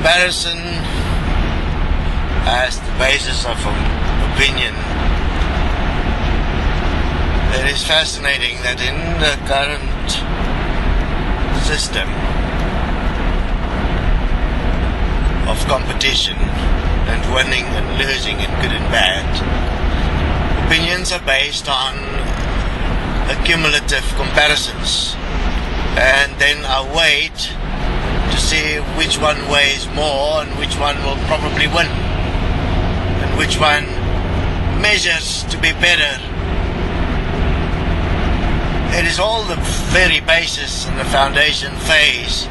comparison as the basis of opinion. It is fascinating that in the current system of competition and winning and losing and good and bad, opinions are based on accumulative comparisons, and then I wait to see which one weighs more and which one will probably win and which one measures to be better. It is all the very basis and the foundation phase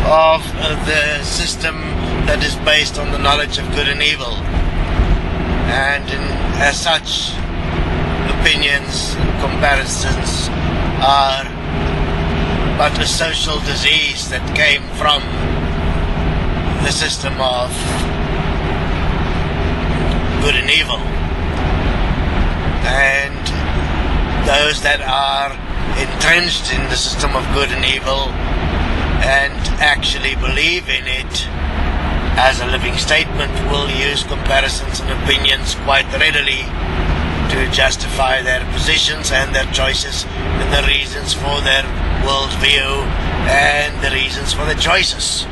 of the system that is based on the knowledge of good and evil, and as such, opinions and comparisons are but a social disease that came from the system of good and evil. And those that are entrenched in the system of good and evil and actually believe in it as a living statement will use comparisons and opinions quite readily to justify their positions and their choices and the reasons for their worldview and the reasons for their choices.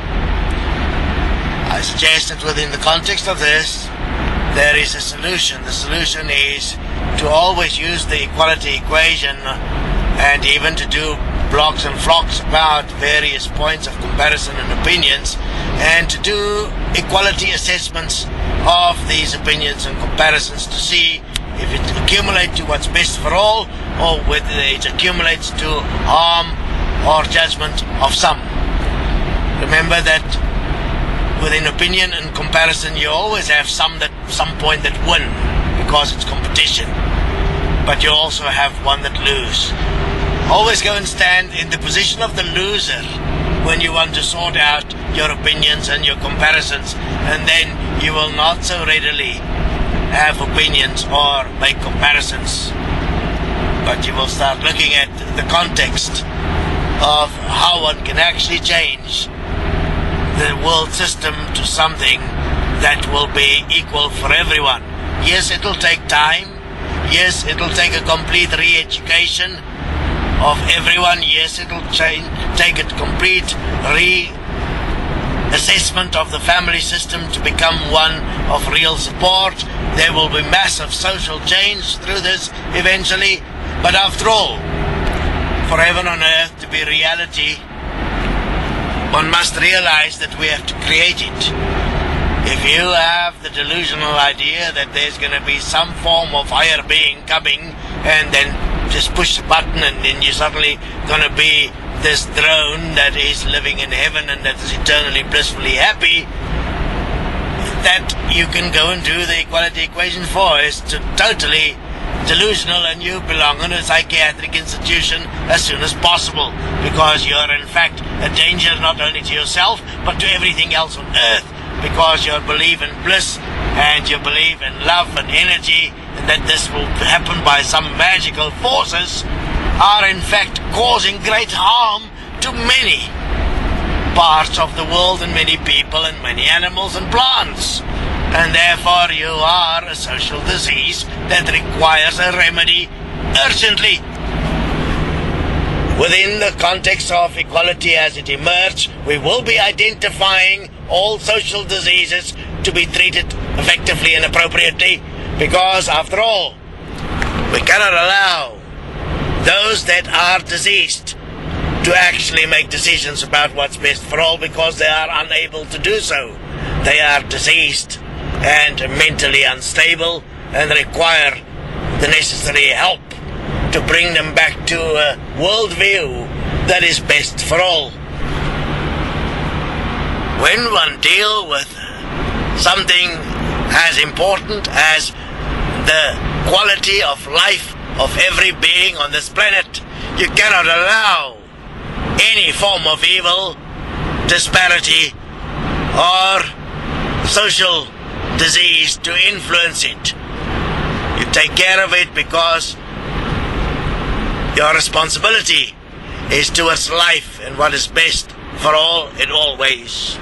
I suggest that within the context of this, there is a solution. The solution is to always use the equality equation and even to do blocks and flocks about various points of comparison and opinions, and to do equality assessments of these opinions and comparisons to see if it accumulates to what's best for all or whether it accumulates to harm or judgment of some. Remember that within opinion and comparison you always have some point that win because it's competition, but you also have one that lose. Always go and stand in the position of the loser when you want to sort out your opinions and your comparisons, and then you will not so readily have opinions or make comparisons, but you will start looking at the context of how one can actually change the world system to something that will be equal for everyone. Yes, it'll take time. Yes, it'll take a complete re-education of everyone. Yes, it'll take a complete reassessment of the family system to become one of real support. There will be massive social change through this eventually, but after all, for heaven on earth to be reality, one must realize that we have to create it. If you have the delusional idea that there's going to be some form of higher being coming and then just push the button and then you're suddenly going to be this drone that is living in heaven and that is eternally blissfully happy, that you can go and do the equality equation for is totally delusional, and you belong in a psychiatric institution as soon as possible, because you are in fact a danger not only to yourself but to everything else on earth, because you believe in bliss and you believe in love and energy, and that this will happen by some magical forces, are in fact causing great harm to many parts of the world and many people and many animals and plants. And therefore you are a social disease that requires a remedy urgently. Within the context of equality as it emerged, we will be identifying all social diseases to be treated effectively and appropriately, because after all, we cannot allow those that are diseased to actually make decisions about what's best for all, because they are unable to do so. They are diseased and mentally unstable and require the necessary help to bring them back to a worldview that is best for all. When one deals with something as important as the quality of life of every being on this planet, you cannot allow any form of evil, disparity, or social disease to influence it. You take care of it because your responsibility is towards life and what is best for all in all ways.